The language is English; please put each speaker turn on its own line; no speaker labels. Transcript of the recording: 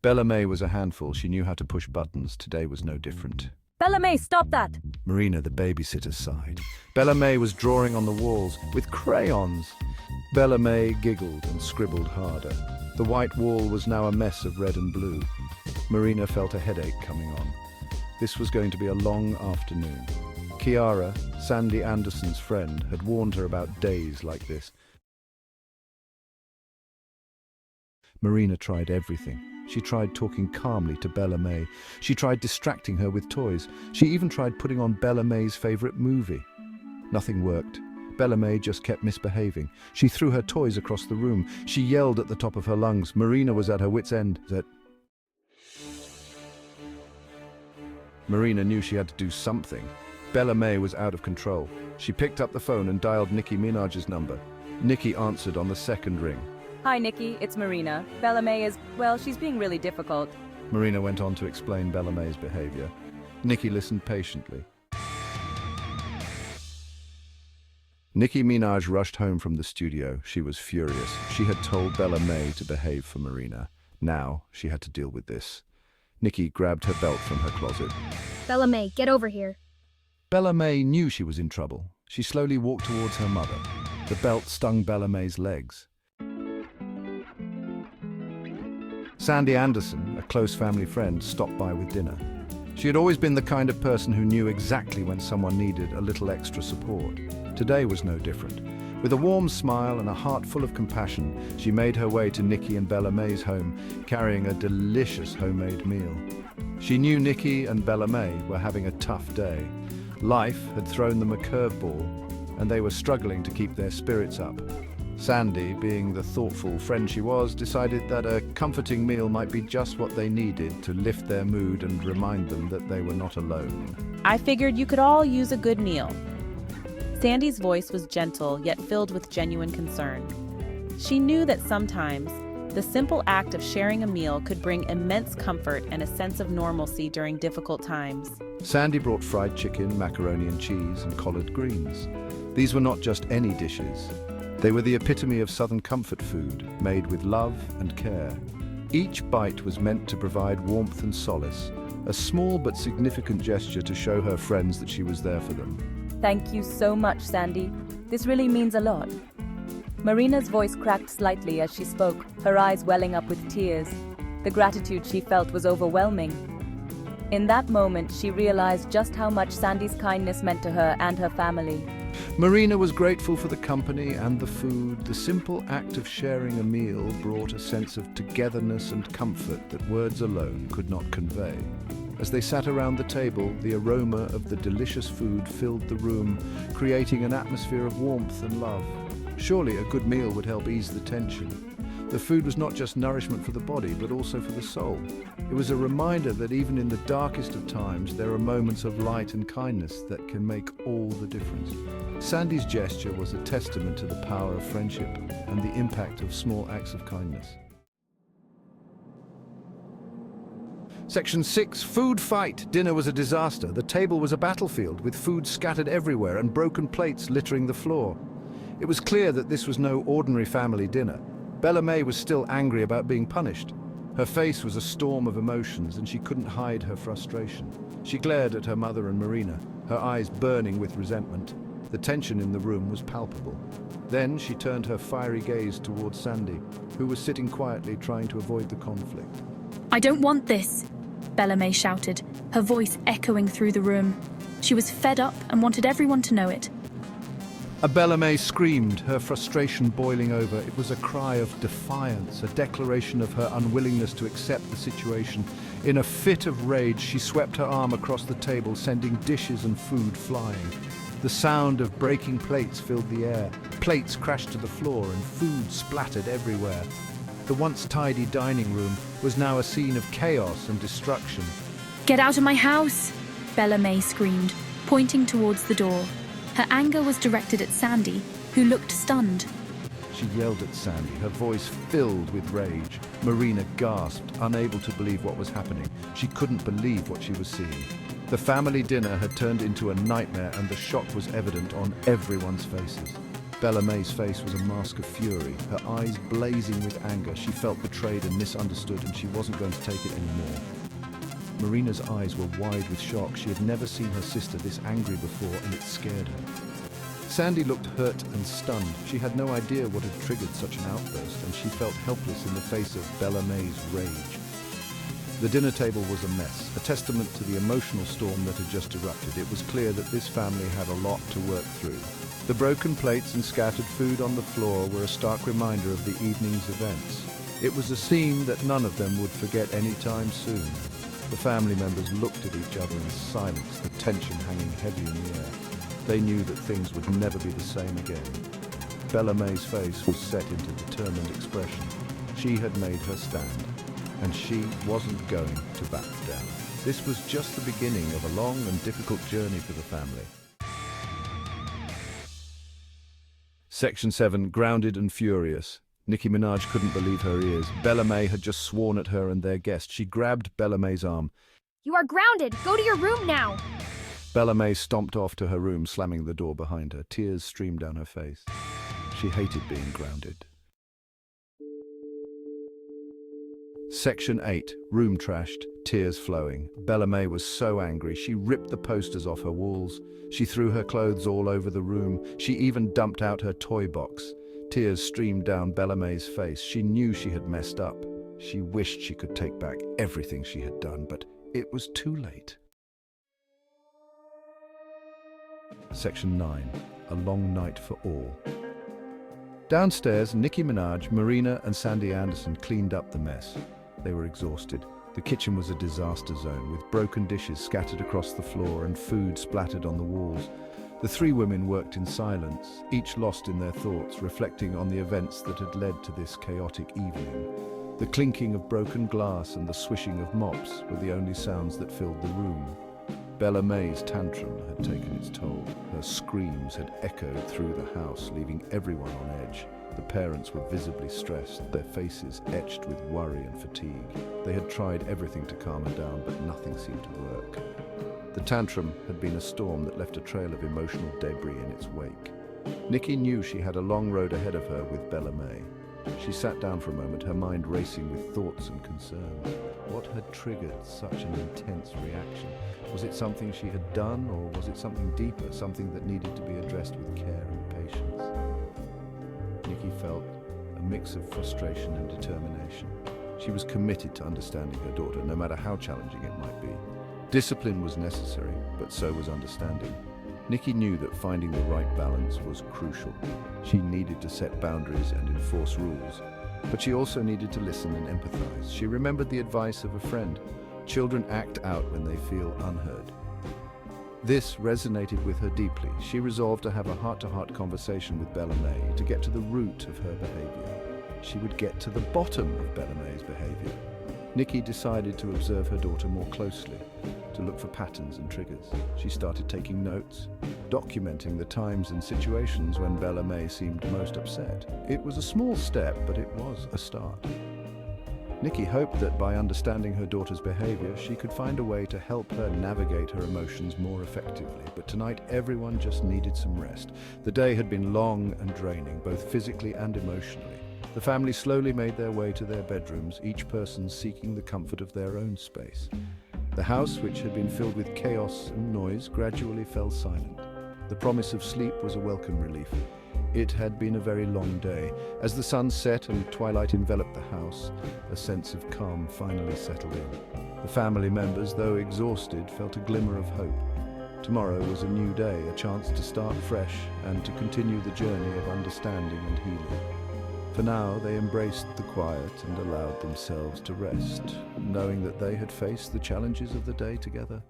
Bella May was a handful. She knew how to push buttons. Today was no different.
Bella May, stop that!
Marina, the babysitter, sighed. Bella May was drawing on the walls with crayons. Bella May giggled and scribbled harder. The white wall was now a mess of red and blue. Marina felt a headache coming on. This was going to be a long afternoon. Kiara, Sandy Anderson's friend, had warned her about days like this. Marina tried everything. She tried talking calmly to Bella May. She tried distracting her with toys. She even tried putting on Bella May's favorite movie. Nothing worked. Bella May just kept misbehaving. She threw her toys across the room. She yelled at the top of her lungs. Marina was at her wit's end. Marina knew she had to do something. Bella May was out of control. She picked up the phone and dialed Nicki Minaj's number. Nicki answered on the second ring.
Hi, Nicki, it's Marina. Bella May is, well, she's being really difficult.
Marina went on to explain Bella May's behavior. Nicki listened patiently. Nicki Minaj rushed home from the studio. She was furious. She had told Bella May to behave for Marina. Now she had to deal with this. Nicki grabbed her belt from her closet.
Bella May, get over here.
Bella May knew she was in trouble. She slowly walked towards her mother. The belt stung Bella May's legs. Sandy Anderson, a close family friend, stopped by with dinner. She had always been the kind of person who knew exactly when someone needed a little extra support. Today was no different. With a warm smile and a heart full of compassion, she made her way to Nicki and Bella May's home, carrying a delicious homemade meal. She knew Nicki and Bella May were having a tough day. Life had thrown them a curveball, and they were struggling to keep their spirits up. Sandy, being the thoughtful friend she was, decided that a comforting meal might be just what they needed to lift their mood and remind them that they were not alone.
I figured you could all use a good meal. Sandy's voice was gentle, yet filled with genuine concern. She knew that sometimes the simple act of sharing a meal could bring immense comfort and a sense of normalcy during difficult times.
Sandy brought fried chicken, macaroni and cheese, and collard greens. These were not just any dishes. They were the epitome of Southern comfort food, made with love and care. Each bite was meant to provide warmth and solace, a small but significant gesture to show her friends that she was there for them.
Thank you so much, Sandy. This really means a lot. Marina's voice cracked slightly as she spoke, her eyes welling up with tears. The gratitude she felt was overwhelming. In that moment, she realized just how much Sandy's kindness meant to her and her family.
Marina was grateful for the company and the food. The simple act of sharing a meal brought a sense of togetherness and comfort that words alone could not convey. As they sat around the table, the aroma of the delicious food filled the room, creating an atmosphere of warmth and love. Surely a good meal would help ease the tension. The food was not just nourishment for the body, but also for the soul. It was a reminder that even in the darkest of times, there are moments of light and kindness that can make all the difference. Sandy's gesture was a testament to the power of friendship and the impact of small acts of kindness. Section 6, Food Fight. Dinner was a disaster. The table was a battlefield, with food scattered everywhere and broken plates littering the floor. It was clear that this was no ordinary family dinner. Bella May was still angry about being punished. Her face was a storm of emotions, and she couldn't hide her frustration. She glared at her mother and Marina, her eyes burning with resentment. The tension in the room was palpable. Then she turned her fiery gaze towards Sandy, who was sitting quietly trying to avoid the conflict.
I don't want this, Bella May shouted, her voice echoing through the room. She was fed up and wanted everyone to know it.
Bella May screamed, her frustration boiling over. It was a cry of defiance, a declaration of her unwillingness to accept the situation. In a fit of rage, she swept her arm across the table, sending dishes and food flying. The sound of breaking plates filled the air. Plates crashed to the floor and food splattered everywhere. The once tidy dining room was now a scene of chaos and destruction.
Get out of my house, Bella May screamed, pointing towards the door. Her anger was directed at Sandy, who looked stunned.
She yelled at Sandy, her voice filled with rage. Marina gasped, unable to believe what was happening. She couldn't believe what she was seeing. The family dinner had turned into a nightmare, and the shock was evident on everyone's faces. Bella May's face was a mask of fury, her eyes blazing with anger. She felt betrayed and misunderstood, and she wasn't going to take it anymore. Marina's eyes were wide with shock. She had never seen her sister this angry before, and it scared her. Sandy looked hurt and stunned. She had no idea what had triggered such an outburst, and she felt helpless in the face of Bella May's rage. The dinner table was a mess, a testament to the emotional storm that had just erupted. It was clear that this family had a lot to work through. The broken plates and scattered food on the floor were a stark reminder of the evening's events. It was a scene that none of them would forget anytime soon. The family members looked at each other in silence, the tension hanging heavy in the air. They knew that things would never be the same again. Bella May's face was set into determined expression. She had made her stand, and she wasn't going to back down. This was just the beginning of a long and difficult journey for the family. Section 7, grounded and furious. Nicki Minaj couldn't believe her ears. Bella May had just sworn at her and their guest. She grabbed Bella May's arm.
You are grounded. Go to your room now.
Bella May stomped off to her room, slamming the door behind her. Tears streamed down her face. She hated being grounded. Section 8, room trashed, tears flowing. Bella May was so angry. She ripped the posters off her walls. She threw her clothes all over the room. She even dumped out her toy box. Tears streamed down Bella May's face. She knew she had messed up. She wished she could take back everything she had done, but it was too late. Section 9, a long night for all. Downstairs, Nicki Minaj, Marina and Sandy Anderson cleaned up the mess. They were exhausted. The kitchen was a disaster zone, with broken dishes scattered across the floor and food splattered on the walls. The three women worked in silence, each lost in their thoughts, reflecting on the events that had led to this chaotic evening. The clinking of broken glass and the swishing of mops were the only sounds that filled the room. Bella May's tantrum had taken its toll. Her screams had echoed through the house, leaving everyone on edge. The parents were visibly stressed, their faces etched with worry and fatigue. They had tried everything to calm her down, but nothing seemed to work. The tantrum had been a storm that left a trail of emotional debris in its wake. Nicki knew she had a long road ahead of her with Bella May. She sat down for a moment, her mind racing with thoughts and concerns. What had triggered such an intense reaction? Was it something she had done, or was it something deeper, something that needed to be addressed with care and patience? Nicki felt a mix of frustration and determination. She was committed to understanding her daughter, no matter how challenging it might be. Discipline was necessary, but so was understanding. Nicki knew that finding the right balance was crucial. She needed to set boundaries and enforce rules, but she also needed to listen and empathize. She remembered the advice of a friend: children act out when they feel unheard. This resonated with her deeply. She resolved to have a heart-to-heart conversation with Bella May to get to the root of her behavior. She would get to the bottom of Bella May's behavior. Nicki decided to observe her daughter more closely, to look for patterns and triggers. She started taking notes, documenting the times and situations when Bella May seemed most upset. It was a small step, but it was a start. Nicki hoped that by understanding her daughter's behavior, she could find a way to help her navigate her emotions more effectively. But tonight, everyone just needed some rest. The day had been long and draining, both physically and emotionally. The family slowly made their way to their bedrooms, each person seeking the comfort of their own space. The house, which had been filled with chaos and noise, gradually fell silent. The promise of sleep was a welcome relief. It had been a very long day. As the sun set and twilight enveloped the house, a sense of calm finally settled in. The family members, though exhausted, felt a glimmer of hope. Tomorrow was a new day, a chance to start fresh and to continue the journey of understanding and healing. For now, they embraced the quiet and allowed themselves to rest, knowing that they had faced the challenges of the day together.